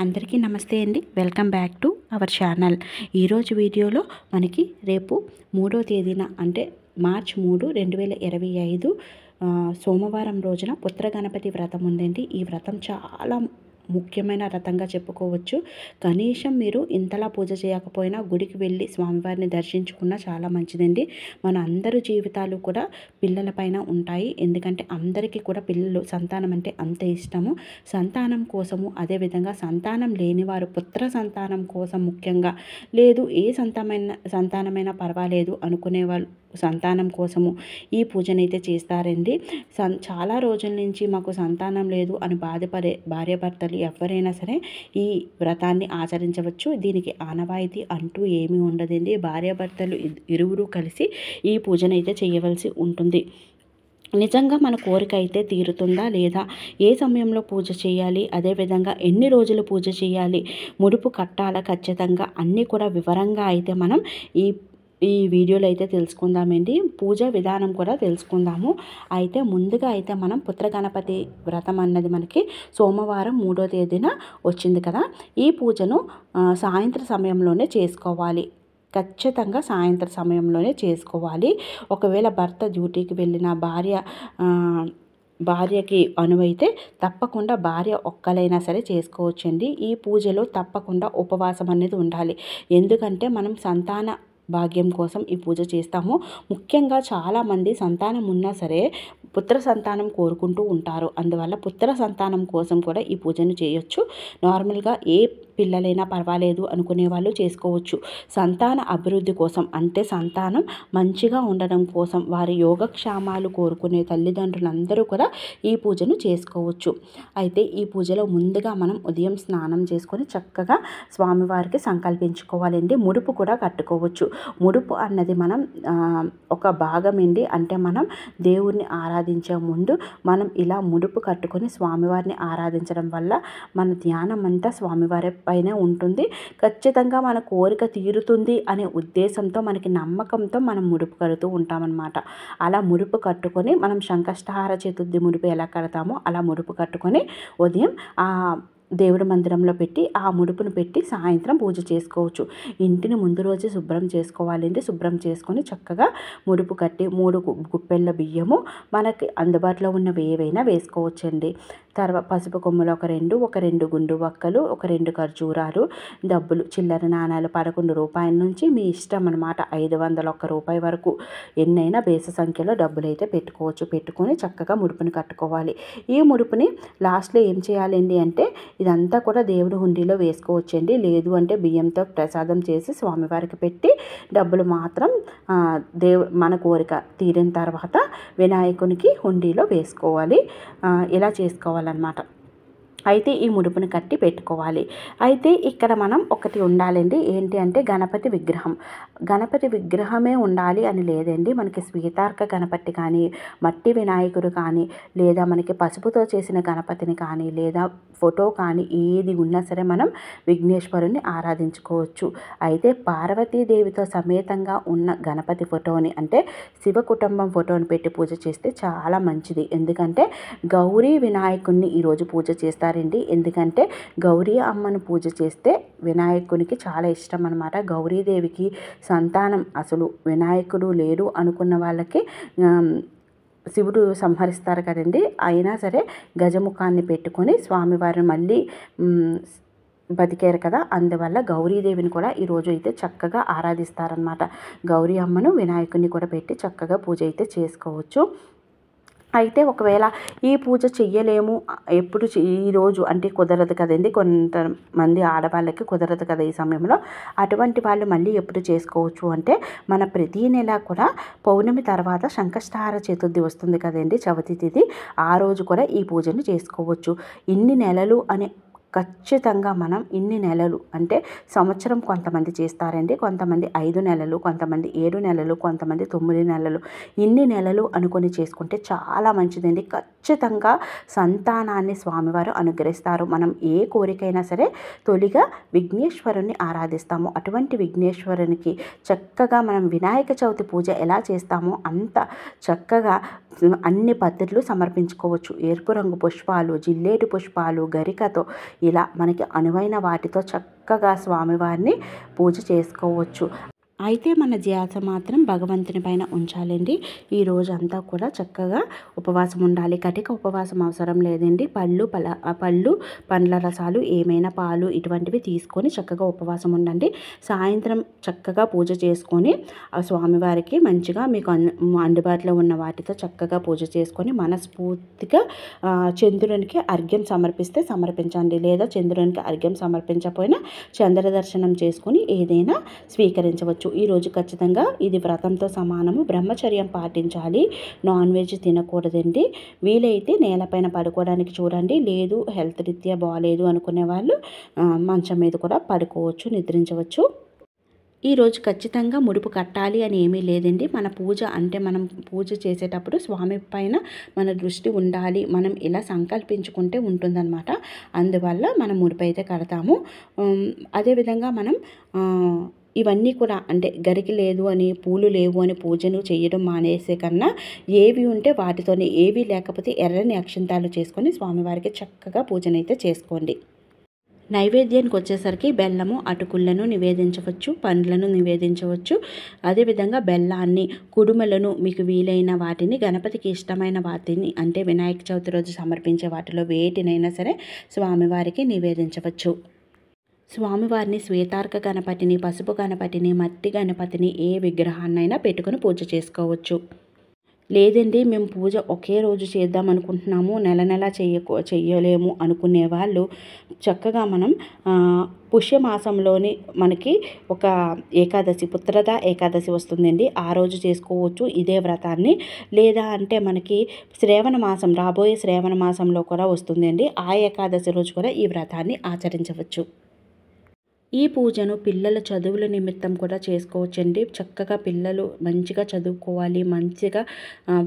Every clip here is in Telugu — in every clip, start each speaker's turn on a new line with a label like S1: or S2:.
S1: అందరికీ నమస్తే అండి. Welcome back to our channel. ఈరోజు వీడియోలో మనకి రేపు 3వ తేదీన అంటే మార్చి 3, 2025 సోమవారం రోజున పుత్ర గణపతి వ్రతం ఉందండి. ఈ వ్రతం చాలా ముఖ్యమైన వ్రతంగా చెప్పుకోవచ్చు. కనీసం మీరు ఇంతలా పూజ చేయకపోయినా గుడికి వెళ్ళి స్వామివారిని దర్శించుకున్నా చాలా మంచిదండి. మన అందరి జీవితాలు కూడా పిల్లలపైన ఉంటాయి. ఎందుకంటే అందరికీ కూడా పిల్లలు సంతానం అంటే అంత ఇష్టము. సంతానం కోసము, అదేవిధంగా సంతానం లేనివారు పుత్ర సంతానం కోసం ముఖ్యంగా, లేదు ఏ సంతానమైనా పర్వాలేదు అనుకునే వాళ్ళు సంతానం కోసము ఈ పూజనైతే చేస్తారండి. చాలా రోజుల నుంచి మాకు సంతానం లేదు అని బాధపడే భార్యాభర్తలు ఎవరైనా సరే ఈ వ్రతాన్ని ఆచరించవచ్చు. దీనికి ఆనవాయితీ అంటూ ఏమీ ఉండదండి. భార్యాభర్తలు ఇరువురు కలిసి ఈ పూజనైతే చేయవలసి ఉంటుంది. నిజంగా మన కోరిక అయితే తీరుతుందా లేదా, ఏ సమయంలో పూజ చేయాలి, అదేవిధంగా ఎన్ని రోజులు పూజ చేయాలి, ముడుపు కట్టాలా ఖచ్చితంగా అన్నీ కూడా వివరంగా అయితే మనం ఈ వీడియోలో అయితే తెలుసుకుందామండి. పూజ విధానం కూడా తెలుసుకుందాము. అయితే ముందుగా అయితే మనం పుత్ర గణపతి వ్రతం అన్నది మనకి సోమవారం 3వ తేదీన వచ్చింది కదా. ఈ పూజను సాయంత్రం సమయంలోనే చేసుకోవాలి. ఖచ్చితంగా సాయంత్రం సమయంలోనే చేసుకోవాలి. ఒకవేళ భర్త డ్యూటీకి వెళ్ళిన భార్యకి అనువైతే తప్పకుండా భార్య ఒక్కలైనా సరే చేసుకోవచ్చండి. ఈ పూజలో తప్పకుండా ఉపవాసం అనేది ఉండాలి. ఎందుకంటే మనం సంతాన భాగ్యం కోసం ఈ పూజ చేస్తాము. ముఖ్యంగా చాలామంది సంతానం ఉన్నా సరే పుత్ర సంతానం కోరుకుంటూ ఉంటారు. అందువల్ల పుత్ర సంతానం కోసం కూడా ఈ పూజను చేయొచ్చు. నార్మల్గా ఏ పిల్లలైనా పర్వాలేదు అనుకునే వాళ్ళు చేసుకోవచ్చు. సంతాన అభివృద్ధి కోసం అంటే సంతానం మంచిగా ఉండడం కోసం వారి యోగక్షేమాలు కోరుకునే తల్లిదండ్రులందరూ కూడా ఈ పూజను చేసుకోవచ్చు. అయితే ఈ పూజలో ముందుగా మనం ఉదయం స్నానం చేసుకొని చక్కగా స్వామివారికి సంకల్పించుకోవాలండి. ముడుపు కూడా కట్టుకోవచ్చు. ముడుపు అన్నది మనం ఒక భాగం ఏంటి అంటే మనం దేవుణ్ణి ఆరాధించే ముందు మనం ఇలా ముడుపు కట్టుకొని స్వామివారిని ఆరాధించడం వల్ల మన ధ్యానం అంతా స్వామివారి పైనే ఉంటుంది. ఖచ్చితంగా మన కోరిక తీరుతుంది అనే ఉద్దేశంతో, మనకి నమ్మకంతో మనం ముడుపు కడుతూ ఉంటామన్నమాట. అలా ముడుపు కట్టుకొని మనం సంకష్టహార చతుర్థి ముడుపు ఎలా కడతామో అలా ముడుపు కట్టుకొని ఉదయం దేవుడి మందిరంలో పెట్టి ఆ ముడుపును పెట్టి సాయంత్రం పూజ చేసుకోవచ్చు. ఇంటిని ముందు రోజు శుభ్రం చేసుకోవాలండి. శుభ్రం చేసుకొని చక్కగా ముడుపు కట్టి 3 గుప్పెళ్ళ బియ్యము మనకి అందుబాటులో ఉన్నవి ఏవైనా వేసుకోవచ్చండి. తర్వాత పసుపు కొమ్ములు ఒక 2 గుండు వక్కలు, ఒక 2 ఖర్జూరాలు, డబ్బులు చిల్లర నాణాలు 11 రూపాయల నుంచి మీ ఇష్టం అనమాట. 501 రూపాయి వరకు ఎన్నైనా బేస సంఖ్యలో డబ్బులు అయితే పెట్టుకోవచ్చు. పెట్టుకొని చక్కగా ముడుపుని కట్టుకోవాలి. ఈ ముడుపుని లాస్ట్లో ఏం చేయాలండి అంటే ఇదంతా కూడా దేవుడి హుండీలో వేసుకోవచ్చండి. లేదు అంటే బియ్యంతో ప్రసాదం చేసి స్వామివారికి పెట్టి డబ్బులు మాత్రం మన కోరిక తీరిన తర్వాత వినాయకునికి హుండీలో వేసుకోవాలి. ఇలా చేసుకోవాలన్నమాట. అయితే ఈ ముడుపుని కట్టి పెట్టుకోవాలి. అయితే ఇక్కడ మనం ఒకటి ఉండాలండి. ఏంటి అంటే గణపతి విగ్రహం. గణపతి విగ్రహమే ఉండాలి అని లేదండి. మనకి శ్వేతార్క గణపతి కానీ, మట్టి వినాయకుడు కానీ, లేదా మనకి పసుపుతో చేసిన గణపతిని కానీ, లేదా ఫోటో కానీ ఏది ఉన్నా సరే మనం విఘ్నేశ్వరుని ఆరాధించుకోవచ్చు. అయితే పార్వతీదేవితో సమేతంగా ఉన్న గణపతి ఫోటోని అంటే శివ కుటుంబం ఫోటోని పెట్టి పూజ చేస్తే చాలా మంచిది. ఎందుకంటే గౌరీ వినాయకుడిని ఈరోజు పూజ చేస్తారు. ఎందుకంటే గౌరీ అమ్మను పూజ చేస్తే వినాయకునికి చాలా ఇష్టం అన్నమాట. గౌరీదేవికి సంతానం అసలు వినాయకుడు లేడు అనుకున్న వాళ్ళకి శివుడు సంహరిస్తారు కదండి. అయినా సరే గజముఖాన్ని పెట్టుకొని స్వామివారిని మళ్ళీ బతికారు కదా. అందువల్ల గౌరీదేవిని కూడా ఈరోజు అయితే చక్కగా ఆరాధిస్తారనమాట. గౌరీ అమ్మను వినాయకుడిని కూడా పెట్టి చక్కగా పూజ అయితే చేసుకోవచ్చు. అయితే ఒకవేళ ఈ పూజ చెయ్యలేము ఎప్పుడు ఈరోజు అంటే కుదరదు కదండి. కొంతమంది ఆడవాళ్ళకి కుదరదు కదా ఈ సమయంలో. అటువంటి వాళ్ళు మళ్ళీ ఎప్పుడు చేసుకోవచ్చు అంటే మన ప్రతి నెల కూడా పౌర్ణమి తర్వాత సంకష్టహార చతుర్థి వస్తుంది కదండి, చవితి తిథి. ఆ రోజు కూడా ఈ పూజను చేసుకోవచ్చు. ఇన్ని నెలలు అని ఖచ్చితంగా మనం ఇన్ని నెలలు అంటే సంవత్సరం కొంతమంది చేస్తారండి. కొంతమంది 5 నెలలు, కొంతమంది 7 నెలలు, కొంతమంది 9 నెలలు. ఇన్ని నెలలు అనుకొని చేసుకుంటే చాలా మంచిదండి. ఖచ్చితంగా సంతానాన్ని స్వామివారు అనుగ్రహిస్తారు. మనం ఏ కోరికైనా సరే తొలిగా విఘ్నేశ్వరుని ఆరాధిస్తాము. అటువంటి విఘ్నేశ్వరునికి చక్కగా మనం వినాయక చవితి పూజ ఎలా చేస్తామో అంత చక్కగా అన్ని పద్ధతులు సమర్పించుకోవచ్చు. ఎరుపు రంగు పుష్పాలు, జిల్లేడు పుష్పాలు, గరికతో ఇలా మనకి అనువైన వాటితో చక్కగా స్వామివారిని పూజ చేసుకోవచ్చు. అయితే మన ధ్యాస మాత్రం భగవంతుని పైన ఉంచాలండి. ఈ రోజంతా కూడా చక్కగా ఉపవాసం ఉండాలి. కటిక ఉపవాసం అవసరం లేదండి. పళ్ళు పండ్ల రసాలు ఏమైనా పాలు ఇటువంటివి తీసుకొని చక్కగా ఉపవాసం ఉండండి. సాయంత్రం చక్కగా పూజ చేసుకొని ఆ స్వామివారికి మంచిగా మీకు అందుబాటులో ఉన్న వాటితో చక్కగా పూజ చేసుకొని మనస్ఫూర్తిగా చంద్రునికి అర్ఘ్యం సమర్పిస్తే సమర్పించండి. లేదా చంద్రునికి అర్ఘ్యం సమర్పించకపోయినా చంద్ర దర్శనం చేసుకొని ఏదైనా స్వీకరించవచ్చు. ఈరోజు ఖచ్చితంగా ఇది వ్రతంతో సమానము. బ్రహ్మచర్యం పాటించాలి. నాన్ వెజ్ తినకూడదండి. వీలైతే నేలపైన పడుకోవడానికి చూడండి. లేదు హెల్త్ రీత్యా బాగాలేదు అనుకునే వాళ్ళు మంచం మీద కూడా పడుకోవచ్చు, నిద్రించవచ్చు. ఈరోజు ఖచ్చితంగా ముడుపు కట్టాలి అని ఏమీ లేదండి. మన పూజ అంటే మనం పూజ చేసేటప్పుడు స్వామి పైన మన దృష్టి ఉండాలి, మనం ఇలా సంకల్పించుకుంటే ఉంటుందన్నమాట. అందువల్ల మనం ముడుపు అయితే కడతాము. అదేవిధంగా మనం ఇవన్నీ కూడా అంటే గరికి లేదు అని, పూలు లేవు అని పూజను చేయడం మానేసే కన్నా ఏవి ఉంటే వాటితోనే, ఏవి లేకపోతే ఎర్రని అక్షింతాలు చేసుకొని స్వామివారికి చక్కగా పూజనైతే చేసుకోండి. నైవేద్యానికి వచ్చేసరికి బెల్లము, అటుకులను నివేదించవచ్చు, పండ్లను నివేదించవచ్చు. అదేవిధంగా బెల్లాన్ని, కుడుమలను మీకు వీలైన వాటిని, గణపతికి ఇష్టమైన వాటిని అంటే వినాయక చవితి రోజు సమర్పించే వాటిలో వేటినైనా సరే స్వామివారికి నివేదించవచ్చు. స్వామివారిని శ్వేతార్క గణపతిని, పసుపు గణపతిని, మట్టి గణపతిని ఏ విగ్రహాన్నైనా పెట్టుకుని పూజ చేసుకోవచ్చు. లేదండి మేము పూజ ఒకే రోజు చేద్దాం అనుకుంటున్నాము, నెల చెయ్యలేము అనుకునే వాళ్ళు చక్కగా మనం పుష్యమాసంలోని మనకి ఒక ఏకాదశి, పుత్రద ఏకాదశి వస్తుందండి. ఆ రోజు చేసుకోవచ్చు ఇదే వ్రతాన్ని. లేదా అంటే మనకి శ్రావణ మాసం, రాబోయే శ్రావణ మాసంలో కూడా వస్తుందండి. ఆ ఏకాదశి రోజు కూడా ఈ వ్రతాన్ని ఆచరించవచ్చు. ఈ పూజను పిల్లల చదువుల నిమిత్తం కూడా చేసుకోవచ్చండి. చక్కగా పిల్లలు మంచిగా చదువుకోవాలి, మంచిగా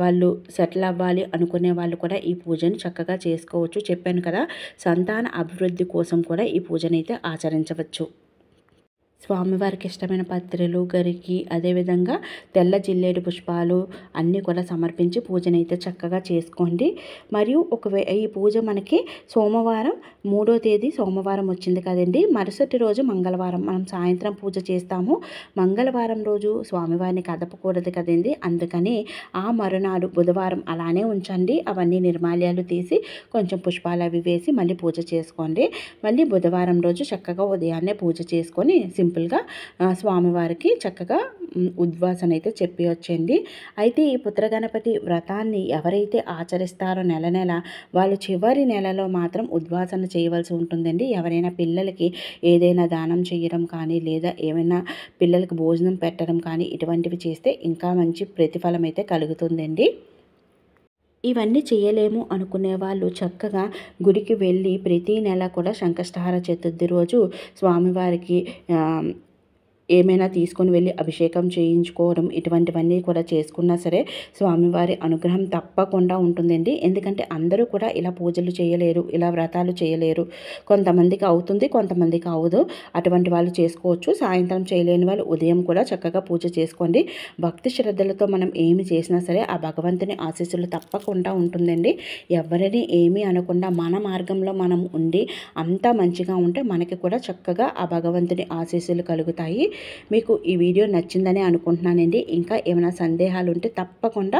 S1: వాళ్ళు సెటిల్ అవ్వాలి అనుకునే వాళ్ళు కూడా ఈ పూజను చక్కగా చేసుకోవచ్చు. చెప్పాను కదా, సంతాన అభివృద్ధి కోసం కూడా ఈ పూజనైతే ఆచరించవచ్చు. స్వామివారికి ఇష్టమైన పత్రులు, గరికి, అదేవిధంగా తెల్ల జిల్లేడు పుష్పాలు అన్నీ కూడా సమర్పించి పూజనైతే చక్కగా చేసుకోండి. మరియు ఈ పూజ మనకి సోమవారం 3వ తేదీ సోమవారం వచ్చింది కదండి. మరుసటి రోజు మంగళవారం మనం సాయంత్రం పూజ చేస్తాము. మంగళవారం రోజు స్వామివారిని కదపకూడదు కదండి. అందుకని ఆ మరునాడు బుధవారం అలానే ఉంచండి. అవన్నీ నిర్మాల్యాలు తీసి కొంచెం పుష్పాలు అవి వేసి మళ్ళీ పూజ చేసుకోండి. మళ్ళీ బుధవారం రోజు చక్కగా ఉదయాన్నే పూజ చేసుకొని సింపుల్గా స్వామివారికి చక్కగా ఉద్వాసన అయితే చెప్పి వచ్చండి. అయితే ఈ పుత్రగణపతి వ్రతాన్ని ఎవరైతే ఆచరిస్తారో నెల వాళ్ళు చివరి నెలలో మాత్రం ఉద్వాసన చేయవలసి ఉంటుందండి. ఎవరైనా పిల్లలకి ఏదైనా దానం చేయడం కానీ, లేదా ఏమైనా పిల్లలకి భోజనం పెట్టడం కానీ ఇటువంటివి చేస్తే ఇంకా మంచి ప్రతిఫలం అయితే కలుగుతుందండి. ఇవన్నీ చేయలేము అనుకునే వాళ్ళు చక్కగా గుడికి వెళ్ళి ప్రతి నెల కూడా సంకష్టహార చతుర్థి రోజు స్వామివారికి ఏమైనా తీసుకొని వెళ్ళి అభిషేకం చేయించుకోవడం ఇటువంటివన్నీ కూడా చేసుకున్నా సరే స్వామివారి అనుగ్రహం తప్పకుండా ఉంటుందండి. ఎందుకంటే అందరూ కూడా ఇలా పూజలు చేయలేరు, ఇలా వ్రతాలు చేయలేరు. కొంతమందికి అవుతుంది, కొంతమందికి అవ్వదు. అటువంటి వాళ్ళు చేసుకోవచ్చు. సాయంత్రం చేయలేని వాళ్ళు ఉదయం కూడా చక్కగా పూజ చేసుకోండి. భక్తి శ్రద్ధలతో మనం ఏమి చేసినా సరే ఆ భగవంతుని ఆశీస్సులు తప్పకుండా ఉంటుందండి. ఎవరిని ఏమీ అనకుండా మన మార్గంలో మనం ఉండి అంతా మంచిగా ఉంటే మనకి కూడా చక్కగా ఆ భగవంతుని ఆశీస్సులు కలుగుతాయి. మీకు ఈ వీడియో నచ్చిందని అనుకుంటున్నానండి. ఇంకా ఏమైనా సందేహాలు ఉంటే తప్పకుండా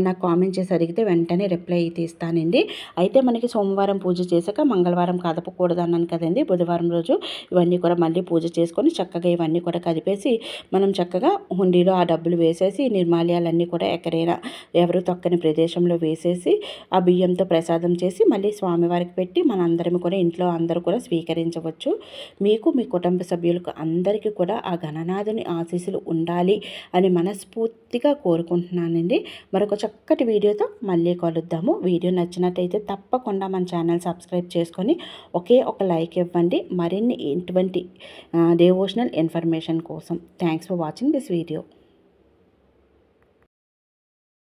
S1: నాకు కామెంట్ చేసి అడిగితే వెంటనే రిప్లై అయితే ఇస్తానండి. అయితే మనకి సోమవారం పూజ చేశాక మంగళవారం కదపకూడదు అన్నాను కదండి. బుధవారం రోజు ఇవన్నీ కూడా మళ్ళీ పూజ చేసుకొని చక్కగా ఇవన్నీ కూడా కదిపేసి మనం చక్కగా హుండీలో ఆ డబ్బులు వేసేసి నిర్మాల్యాలన్నీ కూడా ఎక్కడైనా ఎవరు తొక్కని ప్రదేశంలో వేసేసి ఆ బియ్యంతో ప్రసాదం చేసి మళ్ళీ స్వామివారికి పెట్టి మనందరం కూడా ఇంట్లో అందరూ కూడా స్వీకరించవచ్చు. మీకు మీ కుటుంబ సభ్యులకు అందరికీ కూడా ఆ గణనాథుని ఆశీస్సులు ఉండాలి అని మనస్ఫూర్తిగా కోరుకుంటున్నానండి. మరొక చక్కటి వీడియోతో మళ్ళీ కలుద్దాము. వీడియో నచ్చినట్టయితే తప్పకుండా మన ఛానల్ సబ్స్క్రైబ్ చేసుకొని ఒకే ఒక లైక్ ఇవ్వండి. మరిన్ని ఇటువంటి డివోషనల్ ఇన్ఫర్మేషన్ కోసం. Thanks for watching this video.